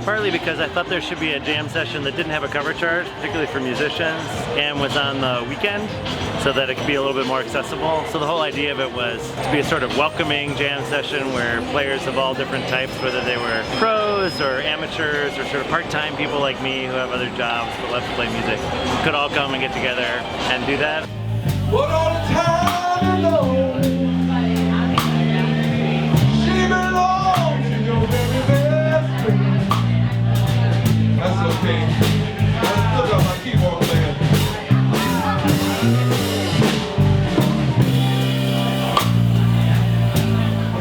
partly because I thought there should be a jam session that didn't have a cover charge, particularly for musicians, and was on the weekend, so that it could be a little bit more accessible. So the whole idea of it was to be a sort of welcoming jam session where players of all different types, whether they were pros or amateurs or sort of part-time people like me who have other jobs but love to play music, could all come and get together and do that. What all the time alone, she belongs to your very best friend. That's okay. I still got my keyboard playing.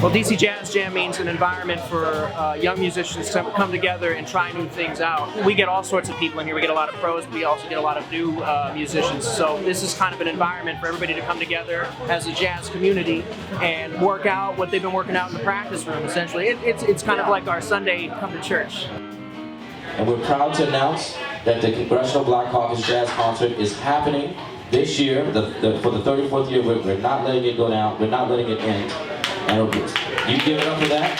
Well, DC Jazz Jam means an environment for young musicians to come together and try new things out. We get all sorts of people in here. We get a lot of pros, but we also get a lot of new musicians. So this is kind of an environment for everybody to come together as a jazz community and work out what they've been working out in the practice room, essentially. It's kind of like our Sunday come to church. And we're proud to announce that the Congressional Black Caucus Jazz Concert is happening this year. For the 34th year, we're not letting it go down. We're not letting it end. And you give it up for that?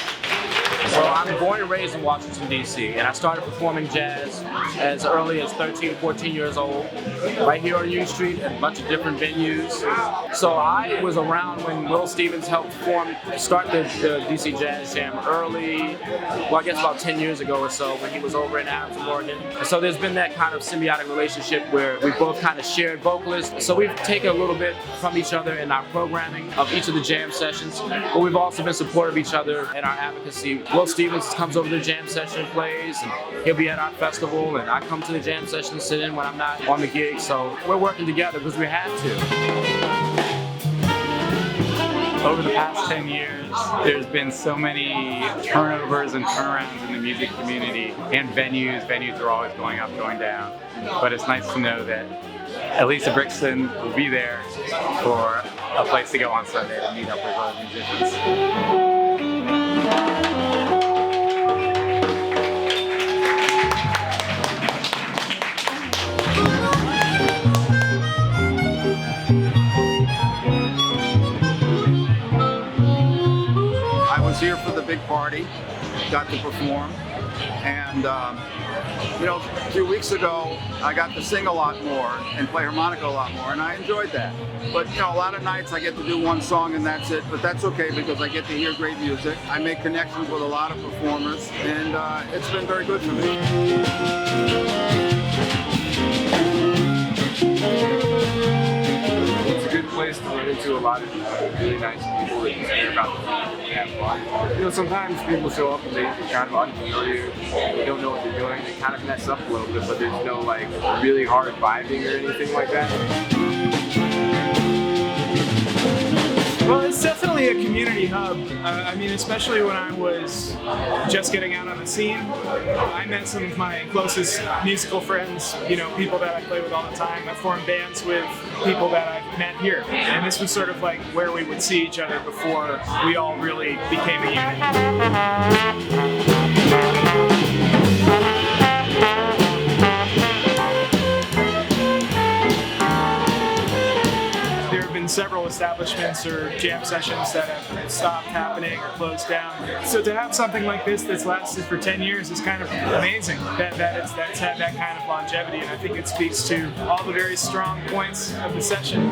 So I'm born and raised in Washington, D.C., and I started performing jazz as early as 13, 14 years old, right here on Union Street at a bunch of different venues. So I was around when Will Stevens helped start the D.C. Jazz Jam early, well, I guess about 10 years ago or so, when he was over in Adams, Oregon. And so there's been that kind of symbiotic relationship where we both kind of shared vocalists. So we've taken a little bit from each other in our programming of each of the jam sessions, but we've also been supportive of each other in our advocacy. Will Stevens comes over to the jam session and plays, and he'll be at our festival, and I come to the jam session and sit in when I'm not on the gig. So we're working together because we have to. Over the past 10 years, there's been so many turnovers and turnarounds in the music community and venues. Venues are always going up, going down. But it's nice to know that at least at Brixton will be there for a place to go on Sunday to meet up with other musicians. Here for the big party, got to perform, and you know, a few weeks ago I got to sing a lot more and play harmonica a lot more, and I enjoyed that. But you know, a lot of nights I get to do one song and that's it, but that's okay because I get to hear great music. I make connections with a lot of performers, and it's been very good for me. Place to run into a lot of really nice people that you care about the music and have fun. You know, sometimes people show up and they're kind of unfamiliar, they don't know what they're doing, they kind of mess up a little bit, but there's no like really hard vibing or anything like that. Well, it's definitely a community hub. I mean, especially when I was just getting out on the scene, I met some of my closest musical friends, you know, people that I play with all the time. I formed bands with people that I've met here. And this was sort of like where we would see each other before we all really became a unit. Several establishments or jam sessions that have stopped happening or closed down. So to have something like this that's lasted for 10 years is kind of amazing that's had that kind of longevity, and I think it speaks to all the very strong points of the session.